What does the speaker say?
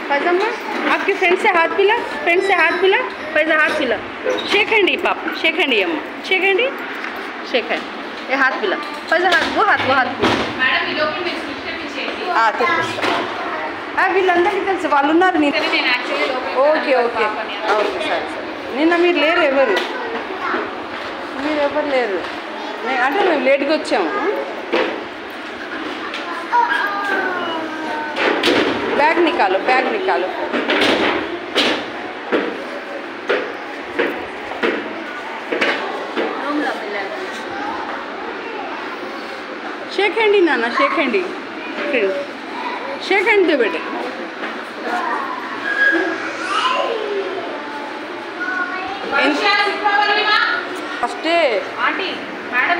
पैजामा आपके फ्रेंड से हाथ मिला, फ्रेंड से हाथ मिला, पैसा हाथ मिला, शेक हैंड ही पाप, शेक हैंड ही अम्मा, शेक हैंड ही, शेक हैंड, ये हाथ मिला, पैसा हाथ मैडम ये लोग में स्विच पीछे వీళ్ళందరికీ తెలుసు వాళ్ళు ఉన్నారు నేను ఓకే ఓకే ఓకే సరే నిన్న మీరు లేరు ఎవరు లేరు అంటే మేము లేట్గా వచ్చాము बैग निकालो शेक हैंड ही नाना शेक हैंड ही शेक हैंड दो बेटे फर्स्ट आंटी मैडम